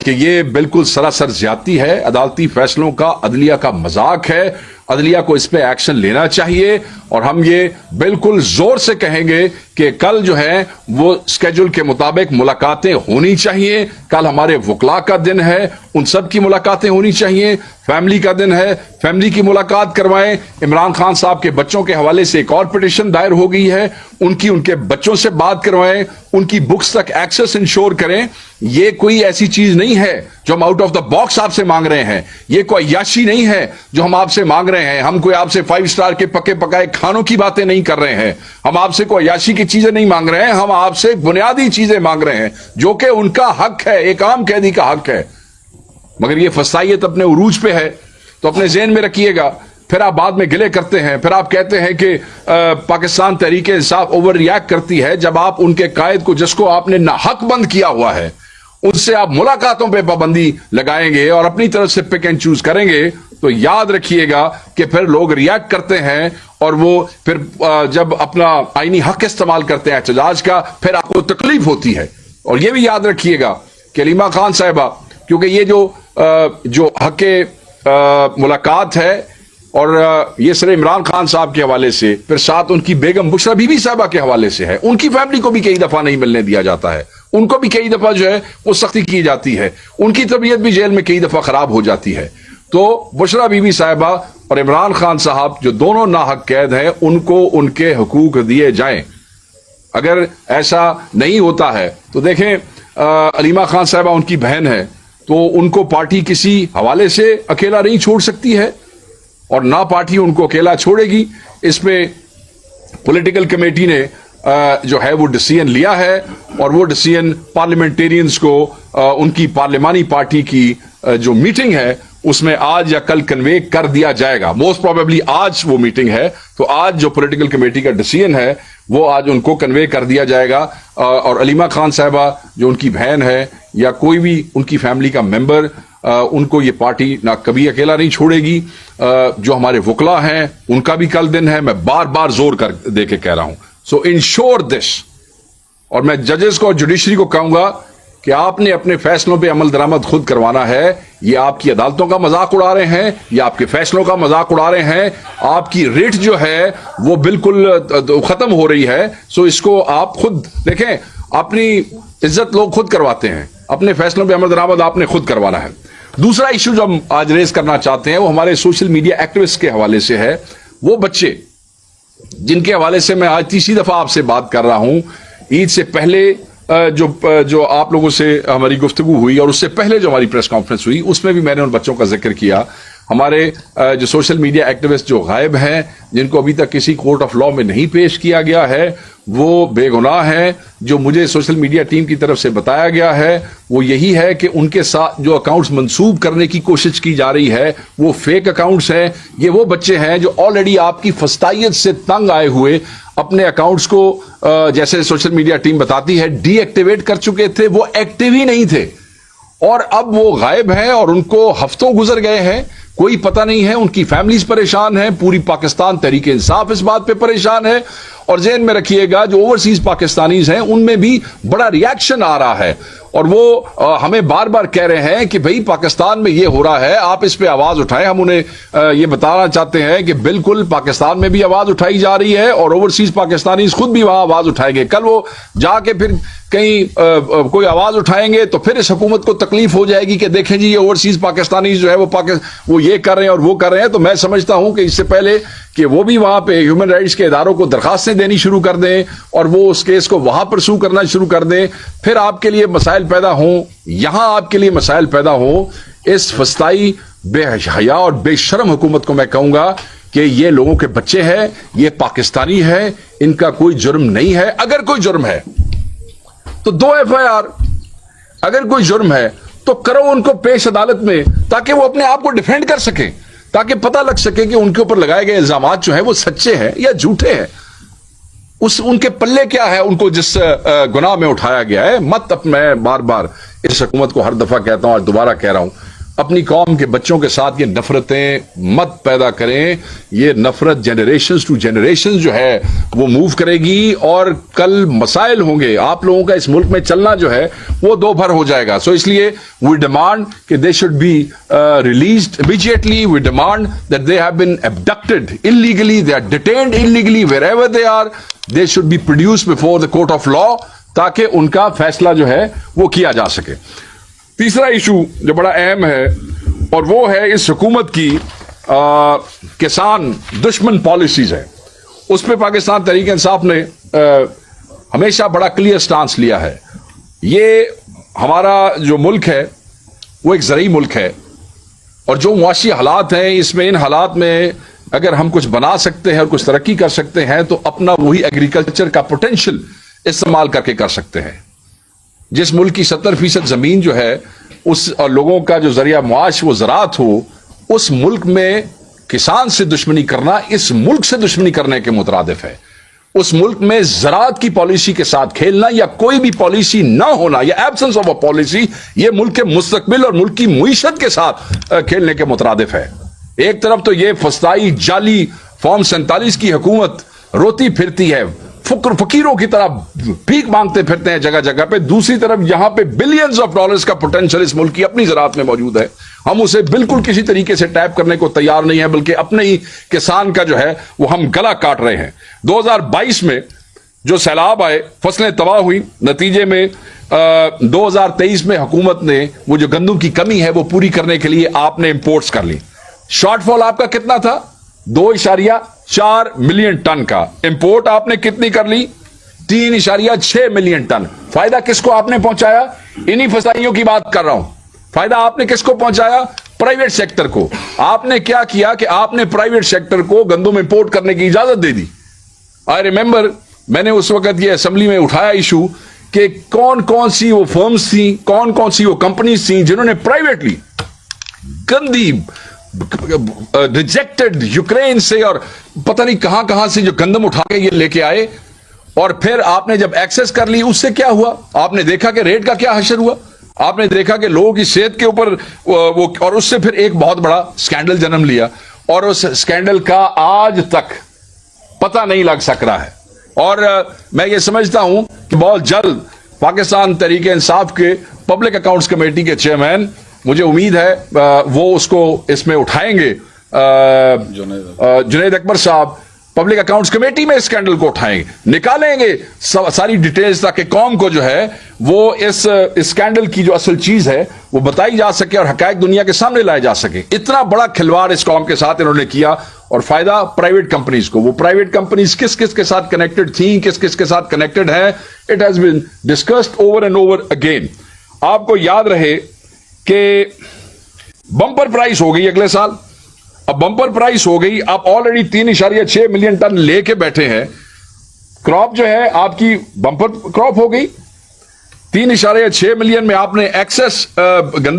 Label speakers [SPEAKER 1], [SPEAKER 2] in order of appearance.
[SPEAKER 1] कि ये बिल्कुल सरासर ज्यादती है, अदालती फैसलों का अदलिया का मजाक है। अदलिया को इस पे एक्शन लेना चाहिए और हम ये बिल्कुल जोर से कहेंगे कि कल जो है वो स्केड्यूल के मुताबिक मुलाकातें होनी चाहिए। कल हमारे वकला का दिन है, उन सब की मुलाकातें होनी चाहिए। फैमिली का दिन है, फैमिली की मुलाकात करवाएं। इमरान खान साहब के बच्चों के हवाले से एक और पिटीशन दायर हो गई है, उनके बच्चों से बात करवाएं, उनकी बुक्स तक एक्सेस इंश्योर करें। ये कोई ऐसी चीज नहीं है जो हम आउट ऑफ द बॉक्स आपसे मांग रहे हैं, ये कोई अय्याशी नहीं है जो हम आपसे मांग रहे हैं। हम कोई आपसे 5 स्टार के पके पकाए खानों की बातें नहीं कर रहे हैं, हम आपसे कोई अय्याशी की चीजें नहीं मांग रहे हैं, हम आपसे बुनियादी चीजें मांग रहे हैं जो कि उनका हक है, एक आम कैदी का हक है। मगर ये फसाइयत अपने उरूज पे है, तो अपने ज़हन में रखिएगा। फिर आप बाद में गिले करते हैं, फिर आप कहते हैं कि पाकिस्तान तहरीक इंसाफ ओवर रिएक्ट करती है, जब आप उनके कायद को, जिसको आपने नाहक बंद किया हुआ है, उनसे आप मुलाकातों पे पाबंदी लगाएंगे और अपनी तरफ से पिक एंड चूज करेंगे, तो याद रखिएगा कि फिर लोग रिएक्ट करते हैं और वो फिर जब अपना आईनी हक इस्तेमाल करते हैं एहतजाज का, फिर आपको तकलीफ होती है। और ये भी याद रखिएगा कि अलीमा खान साहिबा, क्योंकि ये जो हक मुलाकात है और ये सिर्फ इमरान खान साहब के हवाले से, फिर साथ उनकी बेगम बुशरा बीबी साहिबा के हवाले से है, उनकी फैमिली को भी कई दफा नहीं मिलने दिया जाता है, उनको भी कई दफा जो है वो सख्ती की जाती है, उनकी तबीयत भी जेल में कई दफा खराब हो जाती है। तो बुशरा बीबी साहिबा और इमरान खान साहब जो दोनों नाहक कैद हैं, उनको उनके हुकूक दिए जाएं। अगर ऐसा नहीं होता है तो देखें, अलीमा खान साहिबा उनकी बहन है, तो उनको पार्टी किसी हवाले से अकेला नहीं छोड़ सकती है और ना पार्टी उनको अकेला छोड़ेगी। इसमें पॉलिटिकल कमेटी ने जो है वो डिसीजन लिया है और वो डिसीजन पार्लियामेंटेरियंस को उनकी पार्लियामानी पार्टी की जो मीटिंग है उसमें आज या कल कन्वे कर दिया जाएगा। मोस्ट प्रोबेबली आज वो मीटिंग है, तो आज जो पॉलिटिकल कमेटी का डिसीजन है वो आज उनको कन्वे कर दिया जाएगा। और अलीमा खान साहिबा जो उनकी बहन है या कोई भी उनकी फैमिली का मेंबर, उनको ये पार्टी ना कभी अकेला नहीं छोड़ेगी। जो हमारे वकला हैं उनका भी कल दिन है, मैं बार बार जोर कर दे के कह रहा हूं। सो इंश्योर दिस, और मैं जजेस को और जुडिशरी को कहूंगा कि आपने अपने फैसलों पे अमल दरामद खुद करवाना है। ये आपकी अदालतों का मजाक उड़ा रहे हैं, ये आपके फैसलों का मजाक उड़ा रहे हैं, आपकी रेट जो है वो बिल्कुल खत्म हो रही है। सो इसको आप खुद देखें, अपनी इज्जत लोग खुद करवाते हैं, अपने फैसलों पे अमल दरामद आपने खुद करवाना है। दूसरा इशू जो हम आज रेज करना चाहते हैं वो हमारे सोशल मीडिया एक्टिविस्ट के हवाले से है। वो बच्चे जिनके हवाले से मैं आज तीसरी दफा आपसे बात कर रहा हूं, ईद से पहले जो आप लोगों से हमारी गुफ्तगू हुई और उससे पहले जो हमारी प्रेस कॉन्फ्रेंस हुई, उसमें भी मैंने उन बच्चों का जिक्र किया। हमारे जो सोशल मीडिया एक्टिविस्ट जो गायब हैं, जिनको अभी तक किसी कोर्ट ऑफ लॉ में नहीं पेश किया गया है, वो बेगुनाह हैं। जो मुझे सोशल मीडिया टीम की तरफ से बताया गया है वो यही है कि उनके साथ जो अकाउंट्स मंसूब करने की कोशिश की जा रही है वो फेक अकाउंट्स हैं। ये वो बच्चे हैं जो ऑलरेडी आपकी फस्तायत से तंग आए हुए अपने अकाउंट्स को, जैसे सोशल मीडिया टीम बताती है, डीएक्टिवेट कर चुके थे, वो एक्टिव ही नहीं थे और अब वो गायब हैं और उनको हफ्तों गुजर गए हैं, कोई पता नहीं है। उनकी फैमिलीज परेशान है, पूरी पाकिस्तान तहरीक इंसाफ इस बात पे परेशान है। और ज़हन में रखिएगा जो ओवरसीज पाकिस्तानीज हैं उनमें भी बड़ा रिएक्शन आ रहा है और वो हमें बार बार कह रहे हैं कि भाई पाकिस्तान में ये हो रहा है, आप इस पे आवाज उठाएं। हम उन्हें ये बताना चाहते हैं कि बिल्कुल पाकिस्तान में भी आवाज उठाई जा रही है और ओवरसीज पाकिस्तानीज खुद भी वहां आवाज उठाएंगे। कल वो जाके फिर कहीं कोई आवाज उठाएंगे तो फिर इस हुकूमत को तकलीफ हो जाएगी कि देखें जी ये ओवरसीज पाकिस्तानी जो है वो ये कर रहे हैं और वो कर रहे हैं। तो मैं समझता हूं कि इससे पहले कि वो भी वहां पे ह्यूमन राइट्स के इदारों को दरखास्तें देनी शुरू कर दें और वो उस केस को वहां परसू करना शुरू कर दें, फिर आपके लिए मसाइल पैदा हों, यहां आपके लिए मसाइल पैदा हों। इस फस्ताई, बेहया और बेशरम हुकूमत को मैं कहूंगा कि ये लोगों के बच्चे हैं, ये पाकिस्तानी है, इनका कोई जुर्म नहीं है। अगर कोई जुर्म है तो 2 FIR, अगर कोई जुर्म है तो करो उनको पेश अदालत में, ताकि वो अपने आप को डिफेंड कर सके, ताकि पता लग सके कि उनके ऊपर लगाए गए इल्जामात जो है वो सच्चे हैं या झूठे हैं, उनके पल्ले क्या है, उनको जिस गुनाह में उठाया गया है। मैं बार बार इस हुकूमत को हर दफा कहता हूं और दोबारा कह रहा हूं, अपनी कौम के बच्चों के साथ ये नफरतें मत पैदा करें। ये नफरत जनरेशंस टू जनरेशंस जो है वो मूव करेगी और कल मसाइल होंगे। आप लोगों का इस मुल्क में चलना जो है वो दो भर हो जाएगा। सो इसलिए वी डिमांड कि they should be released immediately. We demand that they have been abducted illegally, they are detained illegally wherever they are, they should be produced before the court of law, ताकि उनका फैसला जो है वो किया जा सके। तीसरा इशू जो बड़ा अहम है और वो है इस हुकूमत की किसान दुश्मन पॉलिसीज है। उस पर पाकिस्तान तहरीक इंसाफ ने हमेशा बड़ा क्लियर स्टांस लिया है। ये हमारा जो मुल्क है वो एक ज़रूरी मुल्क है और जो मुआशी हालात हैं इसमें, इन हालात में अगर हम कुछ बना सकते हैं और कुछ तरक्की कर सकते हैं तो अपना वही एग्रीकल्चर का पोटेंशियल इस्तेमाल करके कर सकते हैं। जिस मुल्क की 70% जमीन जो है उस और लोगों का जो जरिया मुआश वो ज़राअत हो, उस मुल्क में किसान से दुश्मनी करना इस मुल्क से दुश्मनी करने के मुतरादिफ है। उस मुल्क में ज़राअत की पॉलिसी के साथ खेलना या कोई भी पॉलिसी ना होना या एब्सेंस ऑफ अ पॉलिसी, ये मुल्क के मुस्तकबिल और मुल्क की मुईशत के साथ खेलने के मुतरादिफ है। एक तरफ तो ये फस्ताई जाली फॉर्म 47 की हुकूमत रोती फिरती है, फकीरों की तरह भीख मांगते फिरते हैं जगह जगह पे। दूसरी तरफ यहां पे बिलियंस ऑफ डॉलर्स का पोटेंशियल इस मुल्क की अपनी ज़राअत में मौजूद है। हम उसे बिल्कुल किसी तरीके से टैप करने को तैयार नहीं है, बल्कि अपने ही किसान का जो है वो हम गला काट रहे हैं। 2022 में जो सैलाब आए, फसलें तबाह हुई, नतीजे में 2023 में हुकूमत ने वो जो गंदम की कमी है वो पूरी करने के लिए आपने इंपोर्ट्स कर ली। शॉर्टफॉल आपका कितना था? 2.4 मिलियन टन का। इंपोर्ट आपने कितनी कर ली? 3.6 मिलियन टन। फायदा किसको आपने पहुंचाया? इन्हीं फसाइयों की बात कर रहा हूं। फायदा आपने किसको पहुंचाया? प्राइवेट सेक्टर को। आपने क्या किया कि आपने प्राइवेट सेक्टर को गंदम इंपोर्ट करने की इजाजत दे दी। आई रिमेंबर मैंने उस वक्त ये असेंबली में उठाया इशू कि कौन कौन सी वो फर्म्स थी, कौन कौन सी वो कंपनीज थी जिन्होंने प्राइवेटली गंदी रिजेक्टेड यूक्रेन से और पता नहीं कहां कहां से जो गंदम उठा के ये लेके आए, और फिर आपने जब एक्सेस कर ली उससे क्या हुआ? आपने देखा कि रेट का क्या हशर हुआ, आपने देखा कि लोगों की सेहत के ऊपर वो, और उससे फिर एक बहुत बड़ा स्कैंडल जन्म लिया और उस स्कैंडल का आज तक पता नहीं लग सक रहा है। और मैं ये समझता हूं कि बहुत जल्द पाकिस्तान तहरीक इंसाफ के पब्लिक अकाउंट्स कमेटी के चेयरमैन, मुझे उम्मीद है वो उसको इसमें उठाएंगे, जुनैद अकबर साहब पब्लिक अकाउंट्स कमेटी में स्कैंडल को उठाएंगे, निकालेंगे सारी डिटेल्स, ताकि कौम को जो है वो इस स्कैंडल की जो असल चीज है वो बताई जा सके और हकायक दुनिया के सामने लाए जा सके। इतना बड़ा खिलवाड़ इस कौम के साथ इन्होंने किया और फायदा प्राइवेट कंपनीज को। वो प्राइवेट कंपनीज किस किस के साथ कनेक्टेड थी, किस किस के साथ कनेक्टेड है, it has been discussed over and over again. आपको याद रहे कि बम्पर प्राइस हो गई अगले साल। अब बम्पर प्राइस हो गई, आप ऑलरेडी 3.6 मिलियन टन लेके बैठे हैं। क्रॉप जो है आपकी बम्पर क्रॉप हो गई। 3.6 मिलियन में आपने एक्सेस गंदम